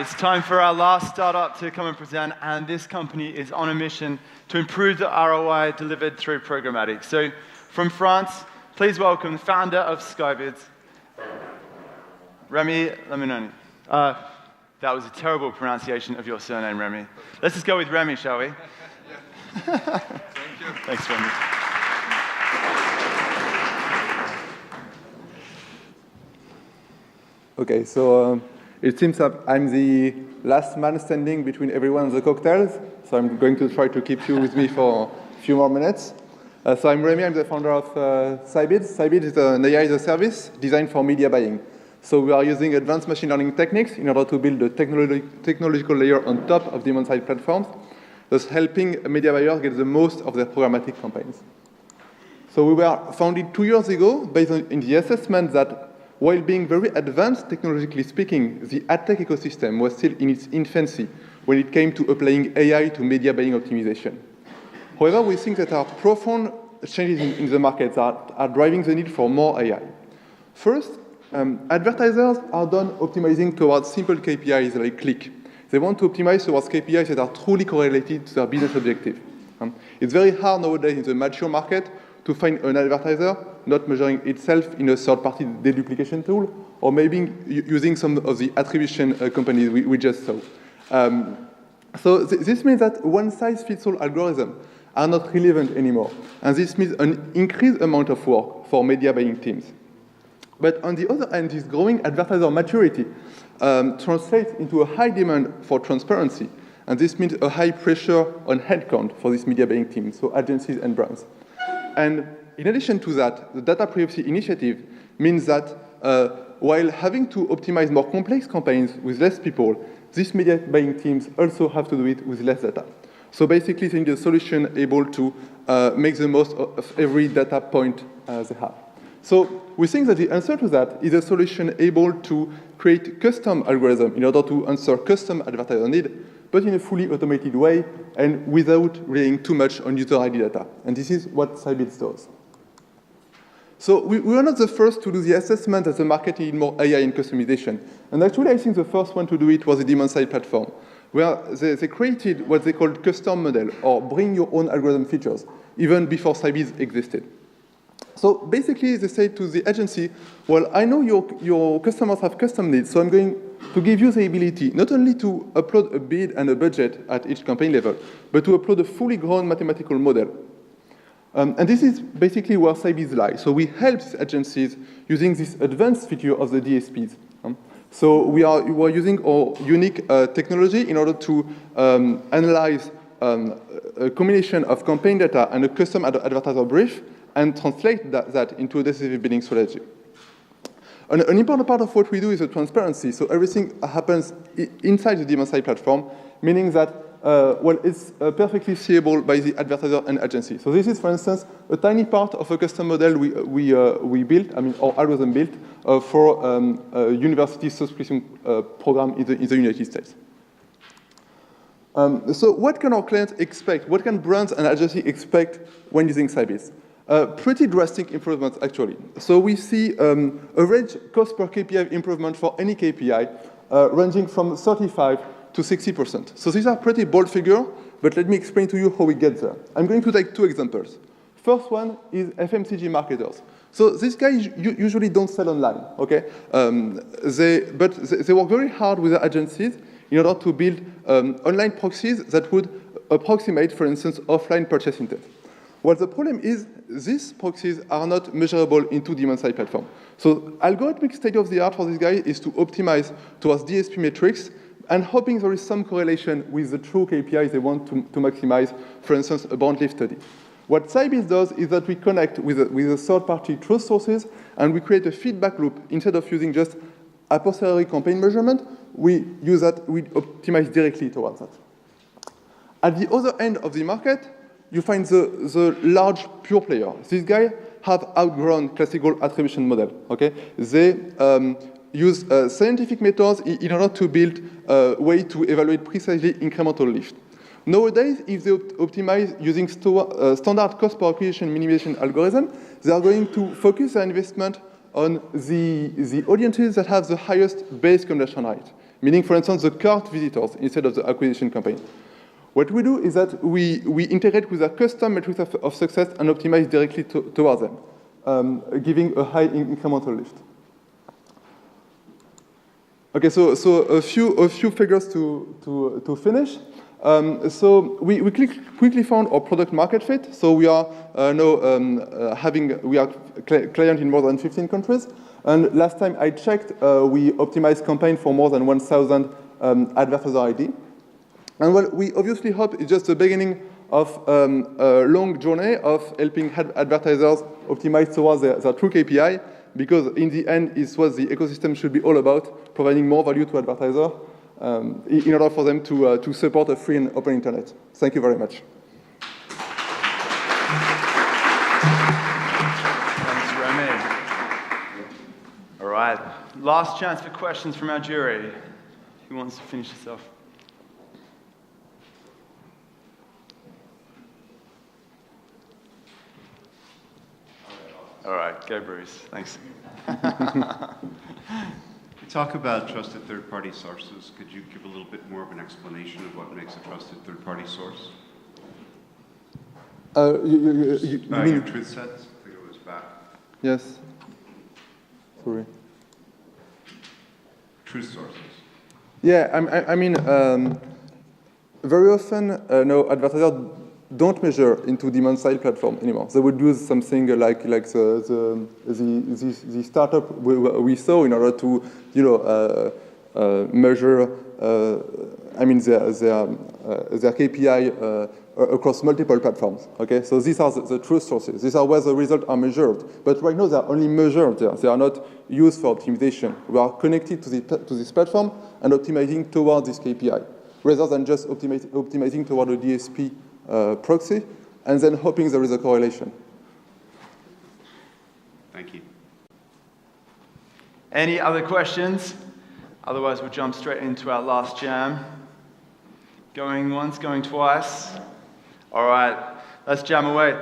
it's time for our last startup to come and present, and this company is on a mission to improve the ROI delivered through programmatic. So, from France, please welcome the founder of Scibids, Remi Lemonnier. That was a terrible pronunciation of your surname, Remi. Let's just go with Remi, shall we? Thank you. Thanks, Remi. Okay, so it seems that I'm the last man standing between everyone and the cocktails, so I'm going to try to keep you with me for a few more minutes. So I'm Remi, I'm the founder of Scibids. Scibids is an AI as a service designed for media buying. So we are using advanced machine learning techniques in order to build a technological layer on top of demand-side platforms, thus helping media buyers get the most of their programmatic campaigns. So we were founded 2 years ago based on the assessment that while being very advanced technologically speaking, the ad tech ecosystem was still in its infancy when it came to applying AI to media buying optimization. However, we think that our profound changes in the market are driving the need for more AI. First, advertisers are done optimizing towards simple KPIs like click. They want to optimize towards KPIs that are truly correlated to their business objective. It's very hard nowadays in the mature market to find an advertiser not measuring itself in a third-party deduplication tool, or maybe using some of the attribution companies we just saw. So this means that one-size-fits-all algorithms are not relevant anymore, and this means an increased amount of work for media buying teams. But on the other hand, this growing advertiser maturity translates into a high demand for transparency, and this means a high pressure on headcount for this media buying team, so agencies and brands. And in addition to that, the data privacy initiative means that while having to optimize more complex campaigns with less people, these media buying teams also have to do it with less data. So basically, they need a solution able to make the most of every data point they have. So we think that the answer to that is a solution able to create custom algorithm in order to answer custom advertiser need, but in a fully automated way and without relying too much on user ID data. And this is what Scibids does. So we were not the first to do the assessment that the market needed more AI in customization. And actually, I think the first one to do it was the demand-side platform, where they created what they called custom model, or bring your own algorithm features, even before Scibids existed. So basically, they say to the agency, well, I know your customers have custom needs, so I'm going to give you the ability not only to upload a bid and a budget at each campaign level, but to upload a fully grown mathematical model. And this is basically where Scibids lies. So we help these agencies using this advanced feature of the DSPs. So we are using our unique technology in order to analyze a combination of campaign data and a custom advertiser brief and translate that into a decisive bidding strategy. An important part of what we do is the transparency. So everything happens inside the demand-side platform, meaning that well, it's perfectly seeable by the advertiser and agency. So this is, for instance, a tiny part of a custom model we built, our algorithm built for a university subscription program in the United States. So what can our clients expect? What can brands and agencies expect when using Scibids? Pretty drastic improvements, actually. So we see average cost per KPI improvement for any KPI ranging from 35 to 60%. So these are pretty bold figures, but let me explain to you how we get there. I'm going to take 2 examples. First one is FMCG marketers. So these guys usually don't sell online, okay? But they work very hard with their agencies in order to build online proxies that would approximate, for instance, offline purchase intent. Well, the problem is these proxies are not measurable into demand-side platform. So algorithmic state of the art for this guy is to optimize towards DSP metrics and hoping there is some correlation with the true KPIs they want to maximize, for instance, a brand lift study. What Scibids does is that we connect with a third-party truth sources, and we create a feedback loop. Instead of using just a posteriori campaign measurement, we optimize directly towards that. At the other end of the market, you find the large pure player. These guys have outgrown classical attribution model, okay? They use scientific methods in order to build a way to evaluate precisely incremental lift. Nowadays, if they optimize using standard cost per acquisition minimization algorithm, they are going to focus their investment on the audiences that have the highest base conversion rate, meaning, for instance, the cart visitors instead of the acquisition campaign. What we do is that we integrate with a custom metrics of success and optimize directly towards them, giving a high incremental lift. Okay, so a few figures to finish. So we quickly found our product market fit. So we are now we are client in more than 15 countries. And last time I checked, we optimized campaign for more than 1,000 advertiser ID. And what we obviously hope is just the beginning of a long journey of helping advertisers optimize towards their true KPI, because in the end, it's what the ecosystem should be all about, providing more value to advertisers in order for them to support a free and open internet. Thank you very much. Thanks, Remi. All right, last chance for questions from our jury. Who wants to finish this off? All right, go Bruce, thanks. You talk about trusted third-party sources. Could you give a little bit more of an explanation of what makes a trusted third-party source? You mean your truth sets? I think it was back. Yes. Sorry. Truth sources. Yeah, I mean, very often, no, advertisers don't measure into demand-side platform anymore. They would use something like the startup we saw in order to, measure, their KPI across multiple platforms. Okay, so these are the truth sources. These are where the results are measured. But right now, they are only measured there. They are not used for optimization. We are connected to this platform and optimizing towards this KPI, rather than just optimizing toward a DSP proxy, and then hoping there is a correlation. Thank you. Any other questions? Otherwise, we'll jump straight into our last jam. Going once, going twice. All right, let's jam away.